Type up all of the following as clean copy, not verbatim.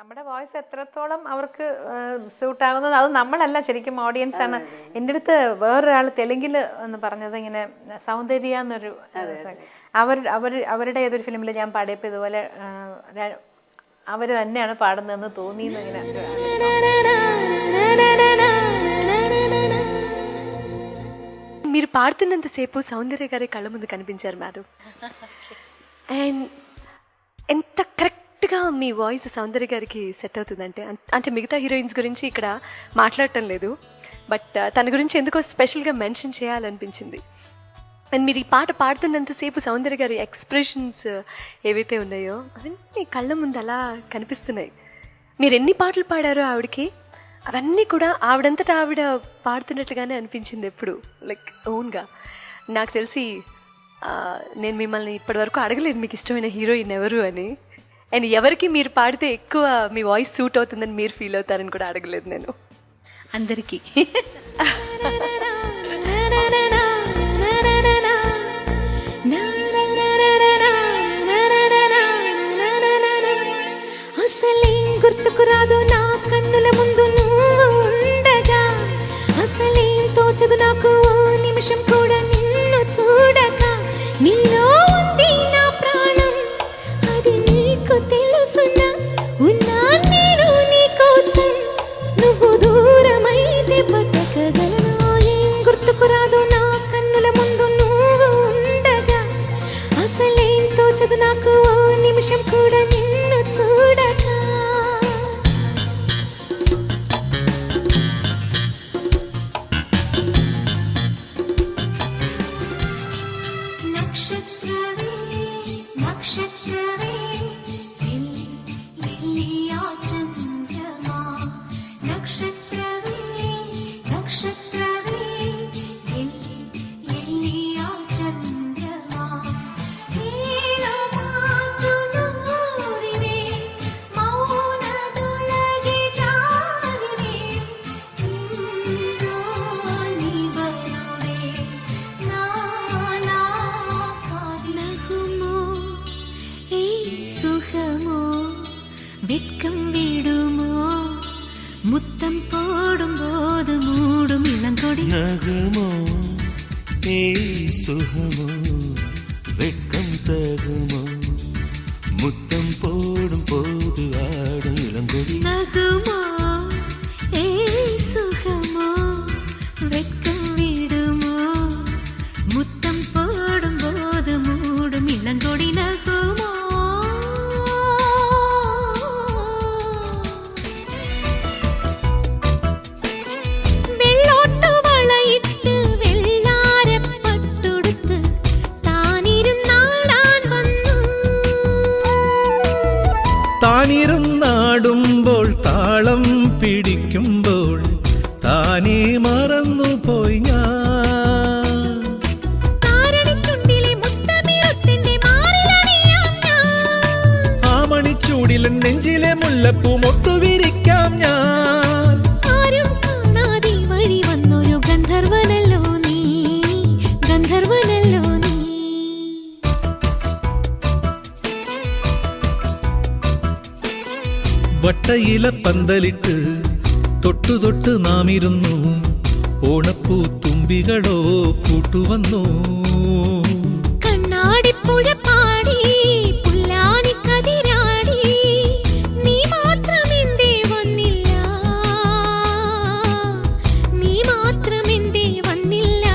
നമ്മുടെ വോയിസ് എത്രത്തോളം അവർക്ക് സ്യൂട്ട് ആകുന്നത് അത് നമ്മളല്ല, ശരിക്കും ഓഡിയൻസ് ആണ്. എൻ്റെ അടുത്ത് വേറൊരാൾ തെലുങ്കിൽ എന്ന് പറഞ്ഞത് ഇങ്ങനെ സൗന്ദര്യ എന്നൊരു അവരുടെ ഏതൊരു ഫിലിമിൽ ഞാൻ പാടിയപ്പോൾ ഇതുപോലെ അവർ തന്നെയാണ് പാടുന്നതെന്ന് തോന്നിയെന്ന് ഇങ്ങനെ. మీరు పాడుతున్నంతసేపు సౌందర్య గారి కళ్ళ ముందు కనిపించారు మేడం. అండ్ ఎంత కరెక్ట్గా మీ వాయిస్ సౌందర్య గారికి సెట్ అవుతుందంటే, అంటే మిగతా హీరోయిన్స్ గురించి ఇక్కడ మాట్లాడటం లేదు, బట్ తన గురించి ఎందుకో స్పెషల్గా మెన్షన్ చేయాలనిపించింది. అండ్ మీరు ఈ పాట పాడుతున్నంతసేపు సౌందర్య గారి ఎక్స్ప్రెషన్స్ ఏవైతే ఉన్నాయో అవన్నీ కళ్ళ ముందు అలా కనిపిస్తున్నాయి. మీరు ఎన్ని పాటలు పాడారో ఆవిడకి అవన్నీ కూడా ఆవిడంతటా ఆవిడ పాడుతున్నట్లుగానే అనిపించింది ఎప్పుడు, లైక్ ఓన్గా. నాకు తెలిసి నేను మిమ్మల్ని ఇప్పటివరకు అడగలేదు మీకు ఇష్టమైన హీరోయిన్ ఎవరు అని, అండ్ ఎవరికి మీరు పాడితే ఎక్కువ మీ వాయిస్ సూట్ అవుతుందని మీరు ఫీల్ అవుతారని కూడా అడగలేదు నేను. అందరికీ అసలేం గుర్తుకు రాదు నా కన్నుల ముందు నువ్వు ఉండగా, అసలేం తోచదు నాకు ఓ నిమిషం కూడా నిన్ను చూడక. నీలో ఉంది నా ప్రాణం అది నీకు తెలుసునా, ఉన్నా నేను నీ కోసం నువ్వు దూరమైతే బతకగలను. ఏం గుర్తుకు రాదు నా కన్నుల ముందు నువ్వు ఉండగా, అసలేం తోచదు నాకు ఓ నిమిషం కూడా నిన్ను చూడక. வெட்கம் விடுமோ முத்தம் போடும் போது மூடும் இளங்கொடி நகுமோ ஏ சுகமோ வெட்கம் தகுமோ முத்தம் போடும் போது ஆடும் இளங்கொடி. நகுமோ ஏ சுகமோ வெட்கம் விடுமோ முத்தம் போடும் போது மூடும் இளங்கொடி. நகுமோ താനിരുന്നാടുമ്പോൾ താളം പിടിക്കുമ്പോൾ താനേ മറന്നുപോയി ഞാൻ. ആ മണിച്ചൂടിലെ നെഞ്ചിലെ മുല്ലപ്പൂ മൊട്ടുവിരിക്കാം ഞാൻ. ആരും കാണാതെ വഴി വന്നൊരു ഗന്ധർവനല്ലോ നീ, ഗന്ധർവനല്ലോ നീ. വട്ടയില പന്തലിട്ട് തൊട്ടു തൊട്ട് നാം ഇരുന്നു, ഓണപ്പൂ തുമ്പികളോ കൂട്ടുവന്നു. കണ്ണാടിപ്പുഴ പാടി പുല്ലാനി കതിരാടി നീ മാത്രം എന്തേ വന്നില്ല, നീ മാത്രം എന്തേ വന്നില്ല.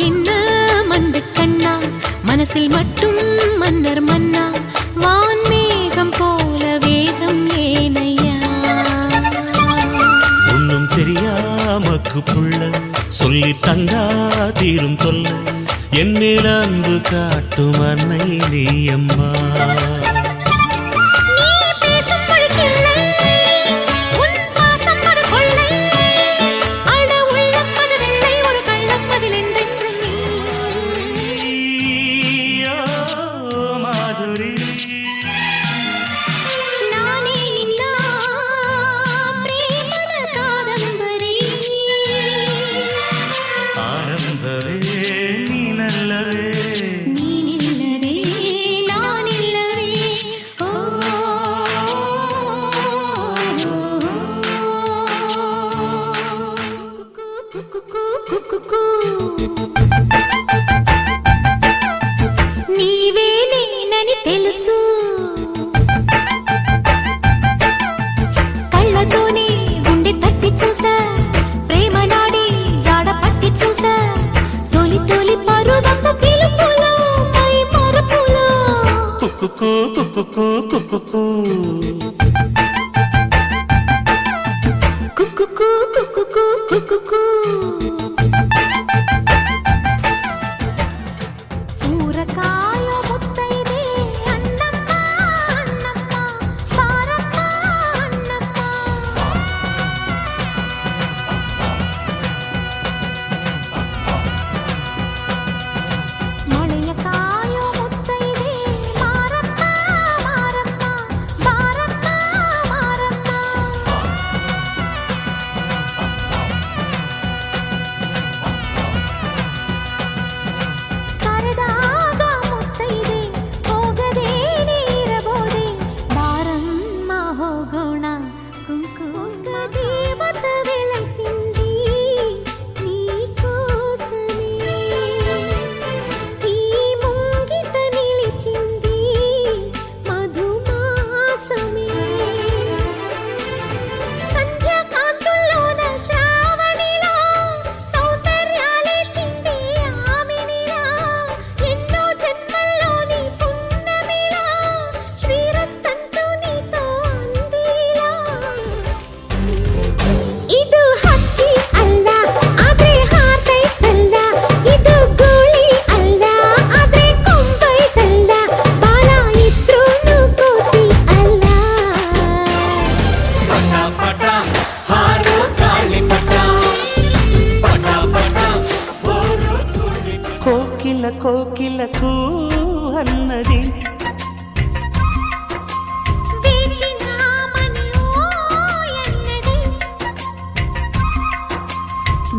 என்ன மண்டு கண்ணா மனசில் மட்டும் மன்னர் மன்னா வான்மேகம் போல வேகம் ஏனையா ஒன்னும் தெரியாமக்கு புள்ள சொல்லி தந்தா தீரும் தொல்ல என்னில் அன்பு காட்டும் அன்னை நீ அம்மா నీవే నేనని తెలుసు కళ్ళతోనే గుండె తట్టి చూసా ప్రేమ నాడి జాడ పట్టి చూసా తొలి తొలి పరువపు పిలుపులో పై మరుపులో కుక్కుకు కుక్కుకు కుక్కుకు కుక్కుకు కుక్కుకు కుక్కుకు ఊరకాయ ముత్తైదే అన్నమ్మ అన్నమ్మ పారమ్మ అన్నమ్మ మళయకాయ ముత్తైదే మారమ్మ మారమ్మ పారమ్మ మారమ్మ ಕರೆದಾಗ ಮುತ್ತೈದೆ ಹೋಗದೆ ನೀರಬೋದೆ ಬಾರಮ್ಮ ಹೋಗೋಣ ಕುಂಕುಮ ದೇವತ వెలసింది నీ కోసమే ఈ ముంగిట నిలిచింది మధుమాసమే సంధ్యాకాంతుల్లోన శ్రావణిలా సౌందర్యాలే చింది ఆమెనిలా ఎన్నో జన్మల్లోని పున్నమిలా శ్రీరస్తంటూ నీతో అందిలా ಇದು ಹಕ್ಕಿ ಅಲ್ಲ ಆದ್ರೆ ಹಾರ್ತೈತಲ್ಲ ಇದು ಗೋಳಿ ಅಲ್ಲ ಆದ್ರೆ ಕೊಂಬೈತಲ್ಲ ಬಾಲ ಇದ್ರೂನು ಕೋತಿ ಅಲ್ಲ కోకిల కోకిలకు అన్నది వేచినామని ఓ ఎన్నది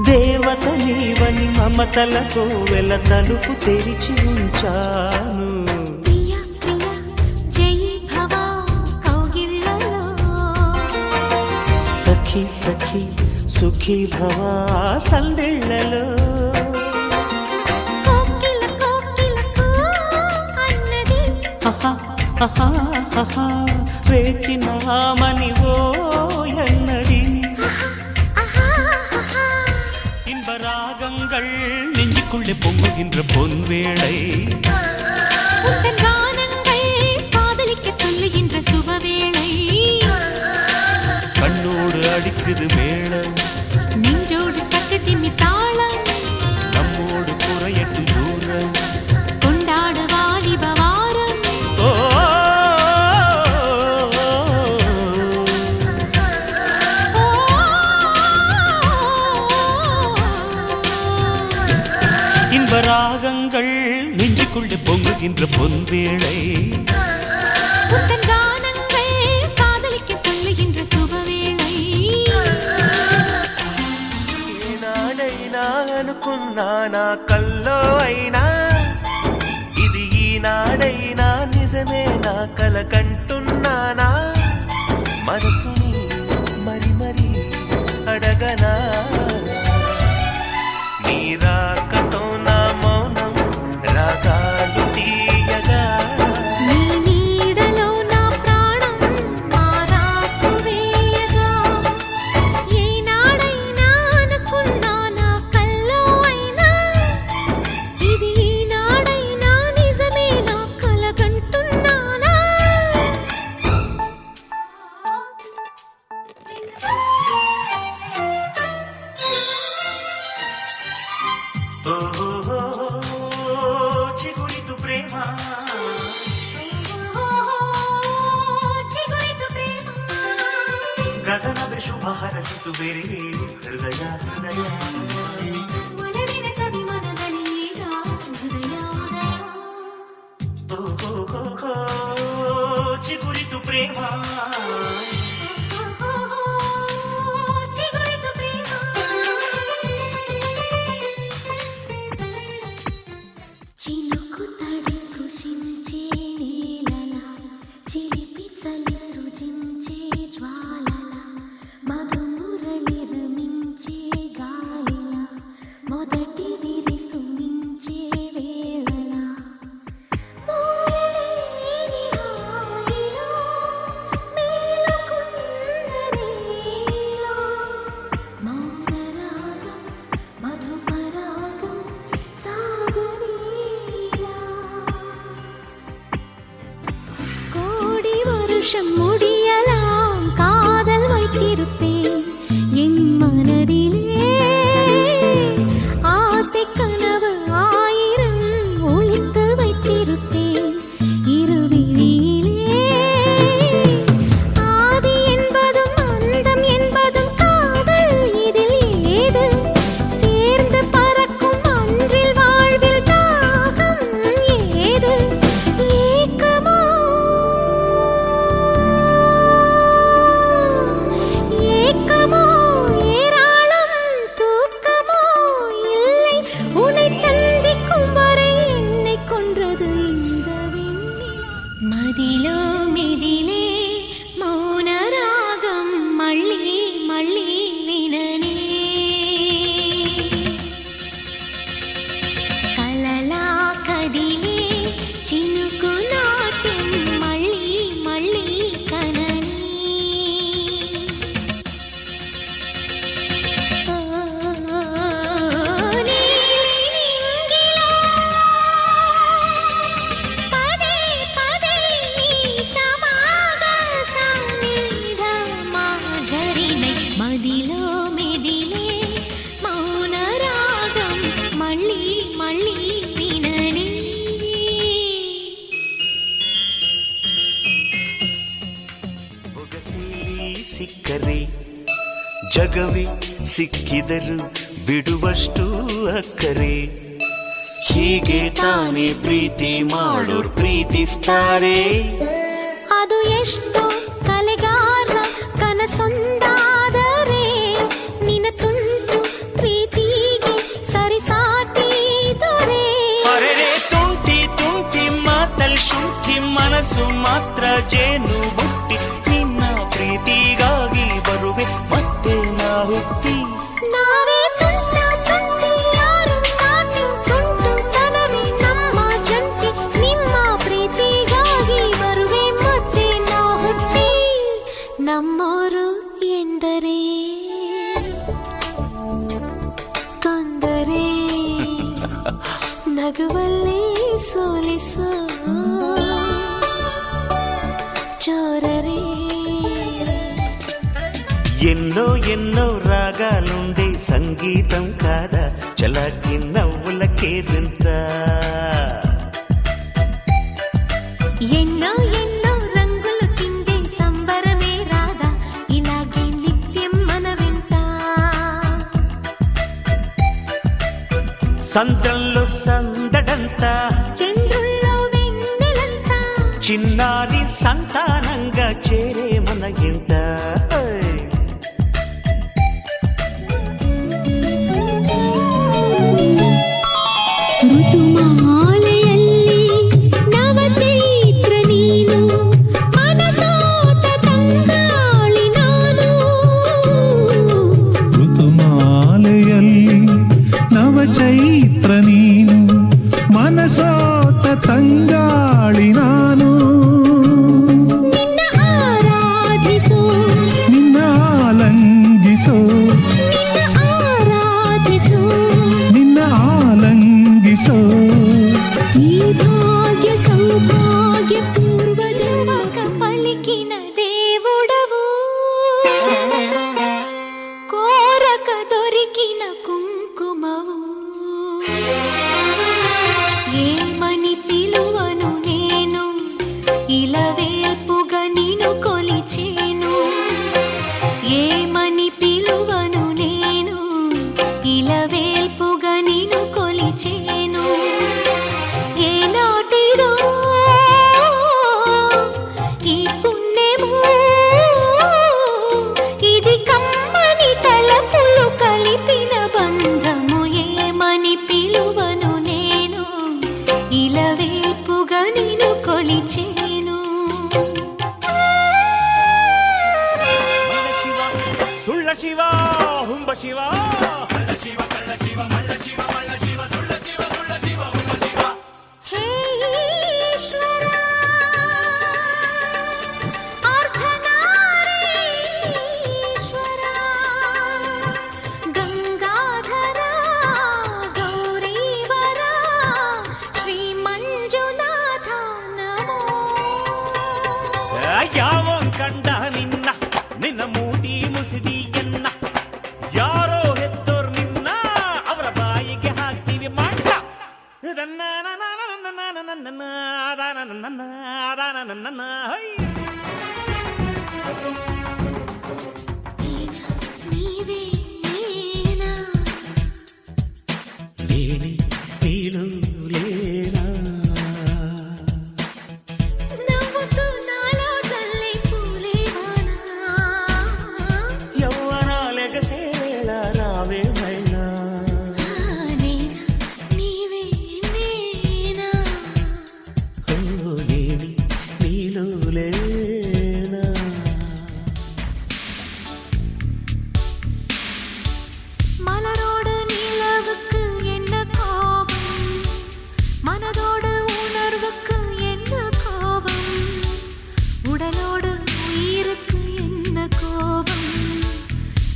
దేవత నీవని మమతలతో వెల తలుపు తెరిచి ఉంచాను ప్రియ ప్రియ జై భవ కౌగిళ్ళలో సఖి సఖి సుఖీ భవ సందెళ్ళలో కోకిల కోకిలకు అన్నది ఆహా, ఆహా, ఆహా, వేచినామని ఓ ఎన్నడి ஆஹா ஆஹா இன்பராகங்கள் நெஞ்சுக்குள்ளே பொங்குகின்ற பொன்வேளை உந்தன் கானங்கள் காதலிக்க சொல்லுகின்ற சுபவேளை கண்ணோடு அடிக்குது மேளம் நெஞ்சோடு தட்டு திம்மி தாளம் நம்மோடு குறையட்டும் தூரம் கொண்டாடு வாலிப வாரம் ஓ இன்பராகங்கள் நெஞ்சுக்குள்ளே பொங்குகின்ற பொன்வேளை உந்தன் கானங்கள் காதலிக்க சொல்லுகின்ற சுபவேளை ఈనాడైనా అనుకున్నానా కల్లో అయినా ఇది ఈనాడైనా నిజమే నా కల కంటున్నానా మనసుని మరి మరి అడగనా నీ రాకతో నా మౌనం రాగాలు తీయగా నీ నీడలో నా ప్రాణం మారాకు వేయగా ఏనాడైనా అనుకున్నా నా కల్లో అయినా ಹರಸಿತು ಬೇರೆ ಹೃದಯ ಒಲವಿನ ಸವಿ ಮನದಲ್ಲೀಗ ಹೃದಯ ಉದಯ. ಚಿಗುರಿತು ಪ್ರೇಮ చిగురిత ప్రేమ. చినుకు తడి స్పృశించే నేలల, చిలిపి చలి సృజించే జ్వాలల, మధుమురళి రమించే గాలిల, మొదటి విరి సుమించే వేళల, మోయలేని హాయిలో మేలుకున్నరేలో, మౌనరాగం మధుపరాగం సాగరీలా. கோடி வருஷம் முடியலாம் காதல் வைத்திருப்பேன் என் மனதிலே. ஆசை கனவு ஆயிரம் ஒளித்து வைத்திருப்பேன் இருவிழியிலே. ஆதி என்பதும் அந்தம் என்பதும் காதல் இதில் ஏது? சேர்ந்து பறக்கும் அன்றில் வாழ்வில் தாகம் ஏது? ஏக்கமோ ஏக்கமோ ஏராளம், தூக்கமோ இல்லை உன்னை சந்திக்கும் வரை என்னை கொன்றது இந்த வெண்ணிலா. மதிலோ மிதிலே மௌனராகம் மள்ளி மள்ளி வினனே. కలలా కదిలే చినుకు నాట్యం మళ్ళీ మళ్ళీ కనని. నీలింగిలో పదే పదే నీ సమాగ సన్నిధ మాజరినై మదిలో మెదిలే మౌనరాగం మళ్ళీ మళ్ళీ వినని. ಬೊಗಸೇಲಿ ಸಿಕ್ಕರೆ ಜಗವೇ ಸಿಕ್ಕಿದರು ಬಿಡುವಷ್ಟು ಅಕ್ಕರೆ ಹೀಗೆ ತಾನೇ ಪ್ರೀತಿ ಮಾಡೋರ್ ಪ್ರೀತಿಸ್ತಾರೆ ಅದು ಎಷ್ಟೋ ಕಲೆಗಾರ ಕನಸೊಂದಾದರೆ ನಿನ್ನ ತುಂಟು ಪ್ರೀತಿಗೆ ಸರಿಸಾಟಿ ದೊರೆ. ಅರೆರೆ ತುಂಟಿ ತುಂಟಿ ಮಾತಲ್ ಶುಂಠಿ ಮನಸ್ಸು ಮಾತ್ರ ಜೇನು ಬುಟ್ಟಿ ನಿನ್ನ ಪ್ರೀತಿಗಾಗಿ ಬರುವೆ ಮತ್ತೆ ನಾ ಹುಟ್ಟಿ ನಾವೇ ತುಂಟ ತುಂಟಿ ಯಾರು ಸಾಟಿ ತುಂಟು ತನವೇ ನಮ್ಮ ಜಂಟಿ. ನಿಮ್ಮ ಪ್ರೀತಿಗಾಗಿ ಬರುವೆ ಮತ್ತೆ ನಾ ಹುಟ್ಟಿ. ನಮ್ಮೋರು ಎಂದರೆ ತೊಂದರೆ ನಗುವಲ್ಲಿ ಸೋಲಿಸೋ ಚೋರರೇ. ఎన్నో ఎన్నో రాగాలుండే సంగీతం కాదా చలాకి నవ్వులకేదంత ఎన్నో ఎన్నో రంగులు చిందే సంబరమే రాదా ఇలాగే నిత్యం మన వెంట. సంద్రంలో సందడంతా చంద్రుల్లో వెన్నెలంతా చిన్నారి సంతానంగా చేరే మన ఇంట ಋತುಮಾಲೆಯಲ್ಲಿ ನವ ಚೈತ್ರ ನೀನು ಮನಸೋತ ತಂಗಾಳಿ ನಾನು. ಋತುಮಾಲೆಯಲ್ಲಿ ನವ ಚೈತ್ರ ನೀನು ಮನಸೋತ ತಂಗಾಳಿ ನಾನು ನಿನ್ನ ಆರಾಧಿಸೋ శివ హుంబ శివ హే ఈశ్వరా అర్ధనారీశ్వరా గంగాధరా గౌరీవరా శ్రీ మంజునాథ నమో ಯಾವನ್ ಕಂಡ ನಿನ್ನ ಮೂತಿ ಮುಸಿಡಿ ಎನ್ನ ಯಾರೋ ಹೆತ್ತೋರ್ ನಿನ್ನ ಅವರ ಬಾಯಿಗೆ ಹಾಕ್ತೀವಿ ಮಂಡ నీవే నేనా నీలో లేనా నవ్వుతూ నాలో చల్లే పూలేవానా యవ్వనాలెగసే వేళ రావే మైనా నేనా నీవే నేనా ఓ నీలో లేనా மலரோடு நிலவுக்கு என்ன கோபம் மனதோடு உணர்வுக்கு என்ன கோபம் உடலோடு உயிருக்கு என்ன கோபம்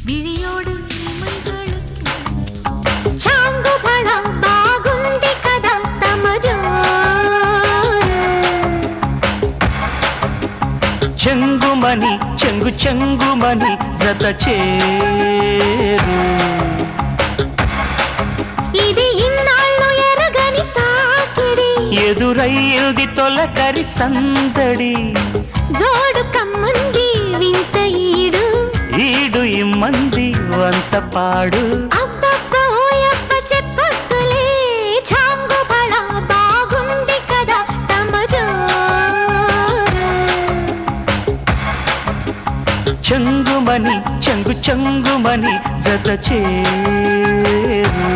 விழியோடு இமைகளுக்கு చాంగు బడా బాగుంది కదా చెంగుమని చెంగుమని జత చేరు ఇది ఇన్నాళ్ళు ఎరగని తాకిడి ఎదురయ్యింది తొలకరి సందడి జోడు కమ్మంది వింత ఈడు ఇమ్మంది వంత పాడు అబ్బబ్బో యబ్బ చెప్పొద్దులే చాంగు బడా బాగుంది కదా తమ చెంగుమని చెంగుమని జత చేరు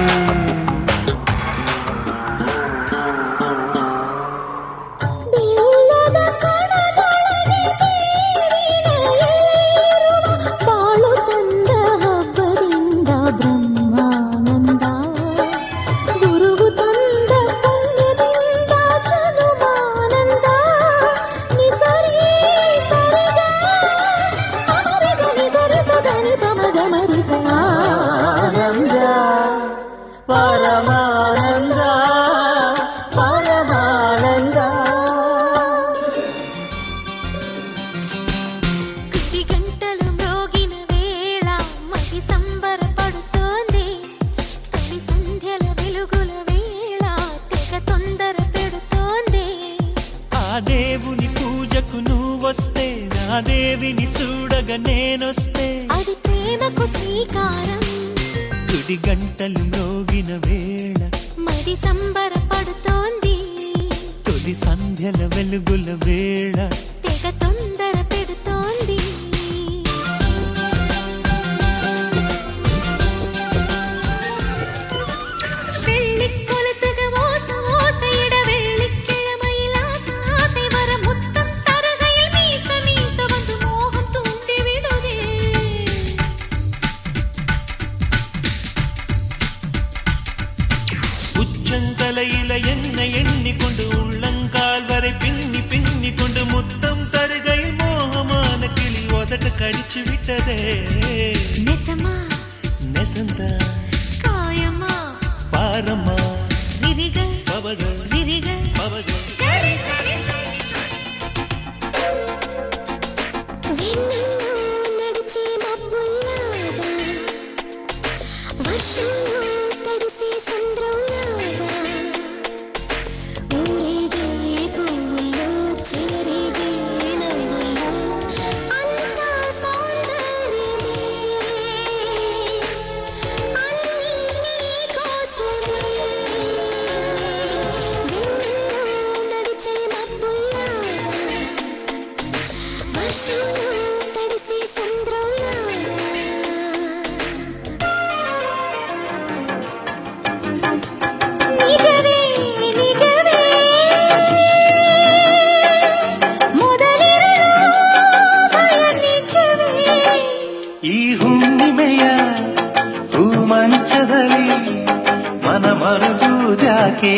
బిల్లద కణదొಳಗೆ ತೇರಿನ ಏರುವ ಬಾಳು ತಂದ ಹಬ್ಬದಿಂದ ಬ್ರಹ್ಮಾನಂದ ಗುರುವು ತಂದ ಪುಣ್ಯದಿಂದ ಜನುಮಾನಂದ ನಿಸರಿ ಸರಿಗ ಅಮರಿಸ ನಿಸರಿಸ ಧನಿ ಪಮಗ ಮರಿಸ ಆನಂದ పరమానంద పరమానంద కుడి గంటలు మ్రోగిన వేళ మది సంబరపడుతోంది తొలి సంధ్యల వెలుగుల వేళ తెగ తొందర పెడుతోంది ఆ దేవుని పూజకు నువ్వొస్తే నా దేవిని చూడగా నేనొస్తే అది ప్రేమకు శ్రీకారం గుడి గంటలు మ్రోగిన వేళ మది సంబరపడుతోంది తొలి సంధ్యల వెలుగుల వేళ తెగ తొందర పెడుతోంది వెళ్ళి కొలసగా మోస మోస ఇడ వెళ్ళి కిళమయిలాస ఆసை வர முத்தம் தருகையில் மீச மீச வந்து மோகம் தூண்டி விடுதே உச்சந்தலையில என்ன எண்ணிக்கொண்டு உள்ளங்கால் வரை பின்னி கொண்டு முத்தம் தருகையில் மோகமான கிளி உதட்ட கடிச்சு விட்டதே நெசமா நெசந்த காயமா பாரம்மா விரிகள் பவகள் விரிகள் பவகள் నడిచే మబ్బుల్లాగా వర్షంలో తడిసే సంద్రంలాగా ఊరేగే పువ్వుల్లో చెరిగే నవ్వుల్లో అంతా సౌందర్యమే అన్నీ నీకోసమే వెన్నెల్లో నడిచే మబ్బుల్లాగా వర్షంలో ಯಾಕೆ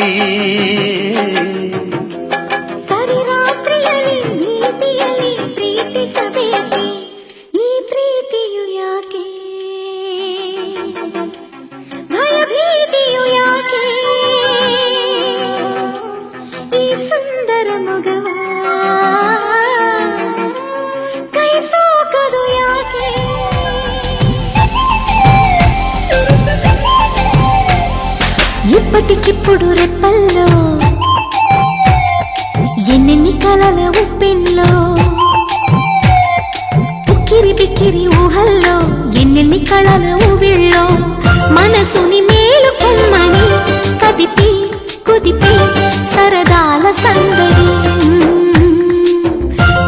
ಸರಿ ರಾತ್ರಿಯಲ್ಲಿ ನೀತಿಯಲ್ಲಿ ಪ್ರೀತಿಸಬೇಕೆ ಈ ಪ್ರೀತಿಯು ಯಾಕೆ ಭಯ ಭೀತಿಯು ಯಾಕೆ ಈ ಸುಂದರ ಮಗವ ಕೈ ಸೋಕದು ಯಾಕೆ ఇప్పటికిప్పుడు రెప్పల్లో ఎన్నెన్ని కలల ఉప్పెన్లో ఉక్కిరి బిక్కిరి ఊహల్లో ఎన్నెన్ని కళల ఊవిళ్ళో మనసుని మేలు కొమ్మని కదిపి కుదిపి సరదాల సందడి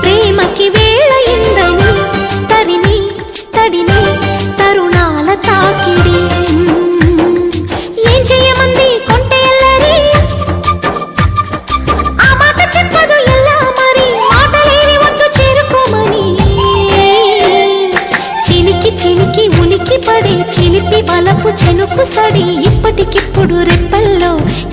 ప్రేమకి వేళ ఇందని తరిమి తడిని తరుణాల తాకిడి ఏం చేయమంది కొంటే ఎల్లరి ఆ మాట చెప్పదు ఎలా మరి మాటలేని వద్దు చేరుకోమని చిలికి చిలికి ఉనికి పడే చిలిపి వలపు చెనుకు సడి ఇప్పటికిప్పుడు రెప్పల్లో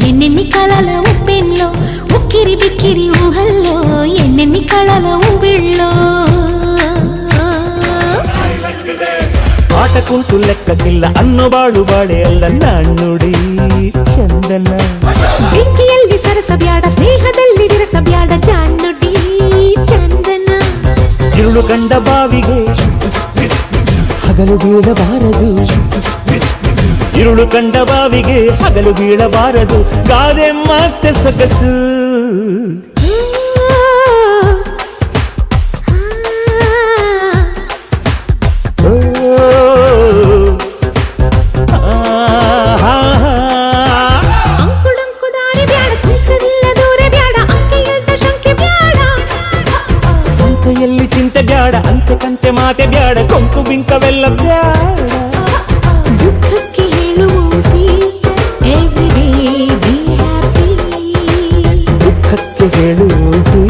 ఎన్నెన్ని కళల ఉప్పెన్లో ఉక్కిరి బిక్కిరి ఊహల్లో ఎన్నెన్ని కళల ఊవిళ్ళో ಆಟಕುಂಟು ಲೆಕ್ಕಕ್ಕಿಲ್ಲ ಅನ್ನೋ ಬಾಳು ಬಾಳೆ ಅಲ್ಲ ನಾಣ್ಣುಡಿ ಚಂದನ ಬೆಂಕಿಯಲ್ಲಿ ಸರಸ ಬ್ಯಾಡ ಸ್ನೇಹದಲ್ಲಿ ವಿರಸ ಬ್ಯಾಡ ಜಾಣ್ಣುಡಿ ಚಂದನ ಇರುಳು ಕಂಡ ಬಾವಿಗೆ ಹಗಲು ಬೀಳಬಾರದು ಇರುಳು ಕಂಡ ಬಾವಿಗೆ ಹಗಲು ಬೀಳಬಾರದು ಗಾದೆ ಮತ್ತೆ ಸೊಗಸು ಅಂಕುಡಂಕು ದಾರಿ ಬ್ಯಾಡ ಸುಂಕದಿಲ್ಲ ದೂರ ಬ್ಯಾಡ ಅಂಕೆಯಂತ ಶಂಕೆ ಬ್ಯಾಡ ಸಂತೆಯಲ್ಲಿ ಚಿಂತೆ ಬ್ಯಾಡ ಅಂತೆ ಕಂತೆ ಮಾತೆ ಬ್ಯಾಡ ಕೊಂಕು ಬಿಂಕವೆಲ್ಲ ಬ್ಯಾಡ ದುಃಖಕ್ಕೆ ಹೇಳುವುದು ಎವ್ರಿ ಡೇ ಬಿ ಹ್ಯಾಪಿ ದುಃಖಕ್ಕೆ ಹೇಳುವುದು